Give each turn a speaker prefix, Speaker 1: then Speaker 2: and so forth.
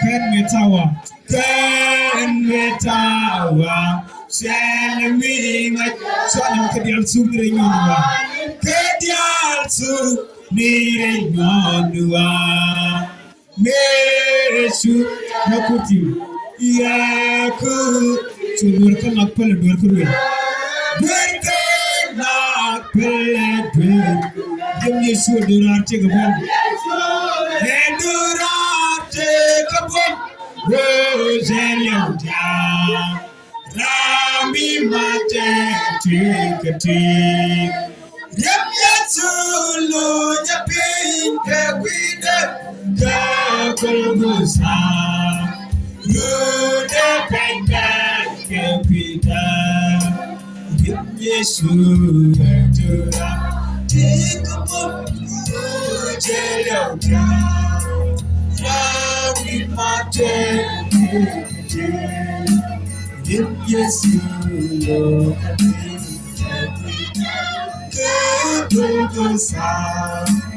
Speaker 1: Can me tawa, shall me my son Kadial Sumira, Kadial Sumira, Mesu Nakuti, Yaku, to work on a pellet work. Work not pellet, give me so do not take a bomb. And do not take a bomb. Roselia, Rami Mate, take a tea. Yep, yes, Lulu, the pink, the winner, the Columbusa. You the painter, the Peter. Yep, yes, you take a book, Roselia. Rami Mate, yes, you look at me. Good sound.